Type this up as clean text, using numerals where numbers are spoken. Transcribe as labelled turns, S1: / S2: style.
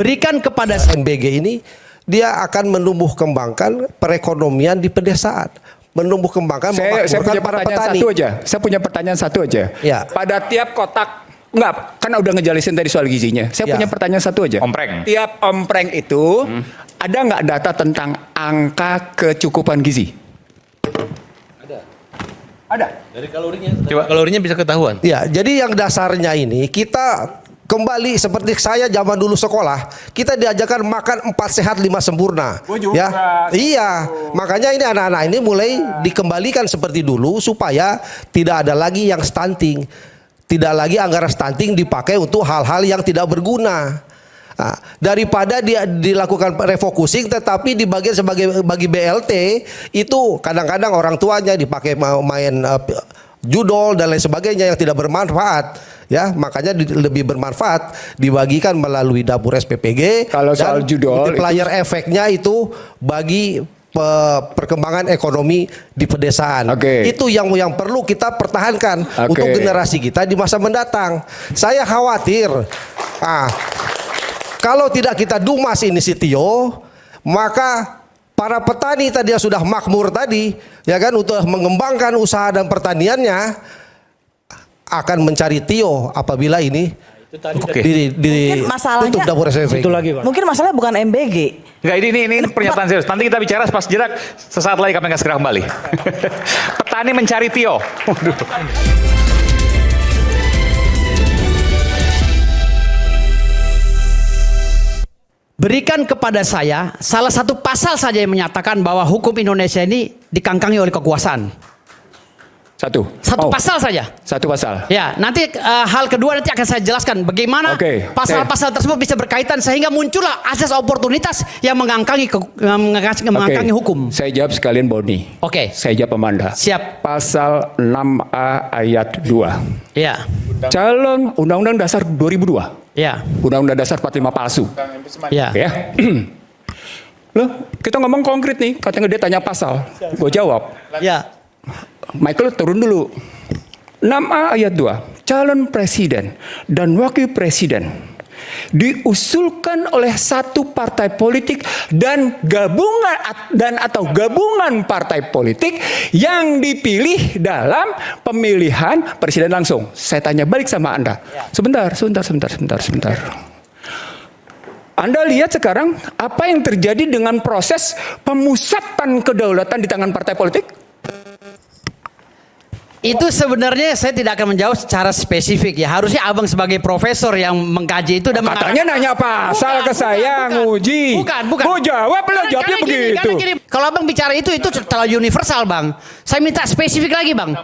S1: berikan kepada NBG ini, dia akan menumbuh kembangkan perekonomian di pedesaan, menumbuh kembangkan
S2: saya punya
S1: para
S2: pertanyaan
S1: petani.
S2: satu aja. Saya punya pertanyaan satu aja.
S1: Ya.
S2: Pada tiap kotak, enggak, kan udah ngejelasin tadi soal gizinya. Saya
S1: Ya.
S2: punya pertanyaan satu aja.
S3: Ompreng.
S2: Tiap ompreng itu ada nggak data tentang angka kecukupan gizi? Ada.
S4: Dari kalorinya. Coba kalorinya bisa ketahuan.
S1: Ya, jadi yang dasarnya ini kita kembali seperti saya zaman dulu sekolah, kita diajarkan makan 4 sehat 5 sempurna.
S2: Gua juga.
S1: Ya, iya. Makanya ini anak-anak ini mulai dikembalikan seperti dulu supaya tidak ada lagi yang stunting, tidak lagi anggaran stunting dipakai untuk hal-hal yang tidak berguna. Nah, daripada dia dilakukan refocusing tetapi dibagian bagi BLT itu kadang-kadang orang tuanya dipakai main judol dan lain sebagainya yang tidak bermanfaat, ya. Makanya lebih bermanfaat dibagikan melalui dapur SPPG.
S2: Kalau soal judol
S1: multiplier efeknya itu bagi perkembangan ekonomi di pedesaan. Itu yang perlu kita pertahankan untuk generasi kita di masa mendatang. Saya khawatir kalau tidak kita dumas ini si Tio, maka para petani tadi yang sudah makmur tadi, ya kan, untuk mengembangkan usaha dan pertaniannya akan mencari Tio apabila ini
S5: mungkin masalahnya
S1: tutup dapur SPPG.
S4: Itu lagi, Bang.
S5: Mungkin masalahnya bukan MBG.
S3: Enggak, ini pernyataan serius. Nanti kita bicara pas jerak, sesaat lagi kami akan segera kembali. Petani mencari Tio. Waduh.
S1: Berikan kepada saya salah satu pasal saja yang menyatakan bahwa hukum Indonesia ini dikangkangi oleh kekuasaan. Satu pasal saja.
S2: Satu pasal.
S1: Ya, nanti hal kedua nanti akan saya jelaskan bagaimana pasal-pasal tersebut bisa berkaitan sehingga muncullah asas oportunitas yang mengangkangi hukum.
S2: Saya jawab sekalian Boni. Saya jawab Amanda.
S1: Siap.
S2: Pasal 6A ayat 2.
S1: Ya.
S2: Calon Undang-Undang Dasar 2002.
S1: Ya.
S2: Undang-Undang Dasar 45 palsu.
S1: Ya.
S2: Loh, kita ngomong konkret nih. Katanya dia tanya pasal. Gue jawab.
S1: Ya.
S2: Michael turun dulu. 6A ayat 2. Calon presiden dan wakil presiden diusulkan oleh satu partai politik dan gabungan partai politik yang dipilih dalam pemilihan presiden langsung. Saya tanya balik sama Anda. Sebentar. Anda lihat sekarang apa yang terjadi dengan proses pemusatan kedaulatan di tangan partai politik?
S1: Itu sebenarnya saya tidak akan menjawab secara spesifik ya. Harusnya abang sebagai profesor yang mengkaji itu dan
S2: katanya nanya pasal ke saya, nguji.
S1: Bukan.
S2: Mau jawab, jawabnya begitu.
S1: Kalau abang bicara itu terlalu universal, Bang. Saya minta spesifik lagi, Bang.